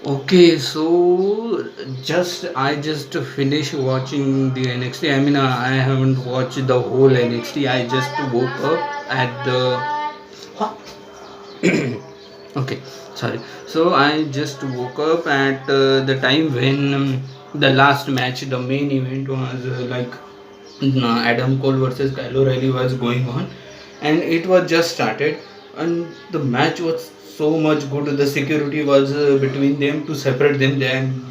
Okay, so I just finished watching the NXT. I mean, I haven't watched the whole NXT. I just woke up at the. Huh? Okay, sorry. So I just woke up at the time when the last match, the main event was Adam Cole versus Kyle O'Reilly was going on, and it was just started, and the match was so much good. The security was between them to separate them.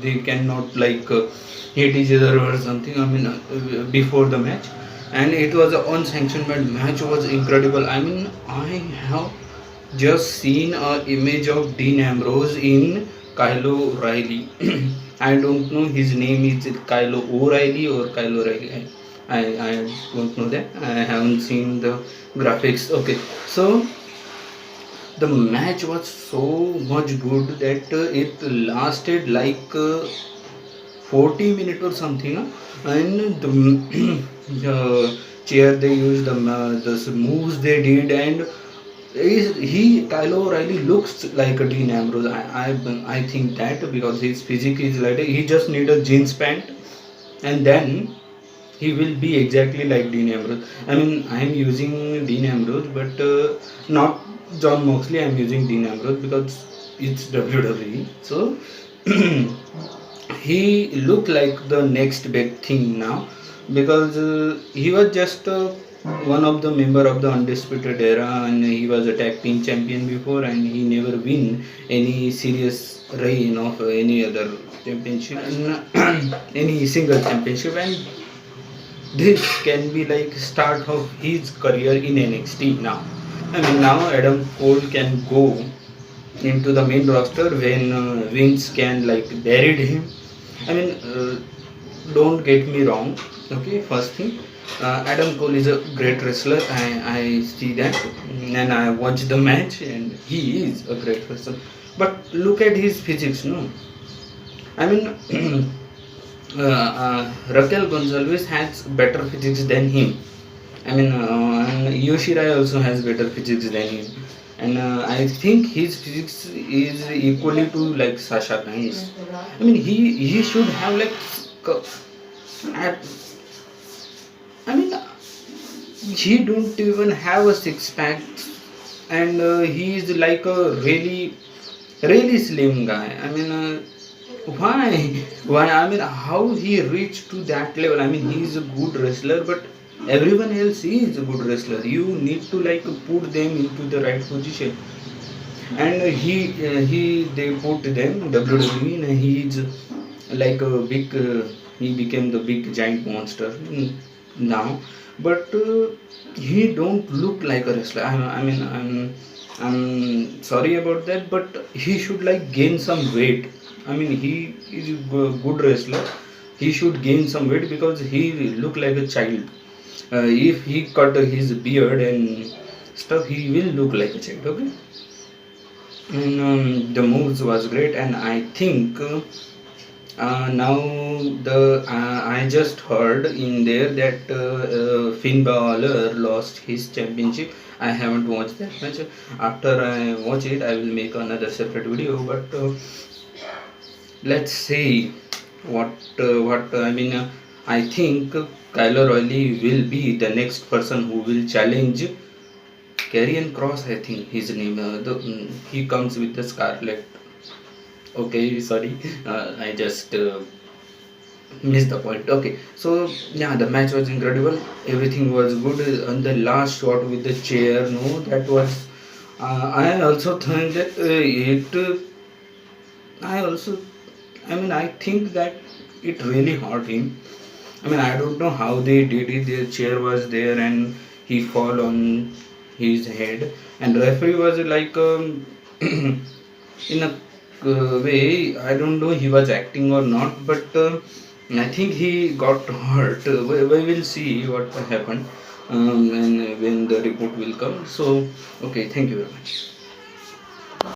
They cannot hit each other or something. I mean, before the match, and it was an unsanctioned match. Was incredible. I mean, I have just seen a image of Dean Ambrose in Kylo O'Reilly. I don't know his name is Kylo O'Reilly or Kylo O'Reilly. I don't know that. I haven't seen the graphics. Okay, so the match was so much good that it lasted 40 minutes or something, and the chair they used, the moves they did, and Kylo O'Reilly looks like a Dean Ambrose. I think that because his physique is like he just need a jeans pant, and then he will be exactly like Dean Ambrose. I mean, I am using Dean Ambrose, but not John Moxley. I am using Dean Ambrose because it's WWE. So he looked like the next big thing now, because he was just one of the member of the Undisputed Era, and he was a tag team champion before, and he never win any serious reign of any other championship, and any single championship, and this can be like start of his career in NXT now. I mean, now Adam Cole can go into the main roster when Vince can like buried him. I mean, don't get me wrong. Okay, first thing, Adam Cole is a great wrestler. I see that, and I watched the match, and he is a great wrestler. But look at his physics, no. I mean, Raquel Gonzalez has better physics than him. I mean, and Yoshirai also has better physics than him, and I think his physics is equally to like Sasha Banks. I mean, he should have like at, I mean, he don't even have a six pack, and he is like a really slim guy. I mean, why? I mean, how he reached to that level? I mean, he is a good wrestler, but everyone else is a good wrestler. You need to like put them into the right position, and he they put them WWE, and he is like a big. He became the big giant monster now, but he don't look like a wrestler. I mean, I'm sorry about that, but he should like gain some weight. I mean, he is a good wrestler. He should gain some weight because he look like a child. If he cut his beard and stuff, he will look like a child. Okay, and the moves was great, and I think. Now the I just heard in there that Finn Balor lost his championship. I haven't watched that match. After I watch it, I will make another separate video. But let's see what I mean. I think Kyle O'Reilly will be the next person who will challenge Karrion Cross. I think his name. He comes with the Scarlet. Okay, sorry. I just missed the point. Okay, so yeah, the match was incredible. Everything was good. And the last shot with the chair, no, that was. I also think that it. I also. I mean, I think that it really hurt him. I mean, I don't know how they did it. The chair was there, and he fall on his head, and referee was like in a way. I don't know he was acting or not, but I think he got hurt. We will see what happened, and when the report will come. So okay, thank you very much.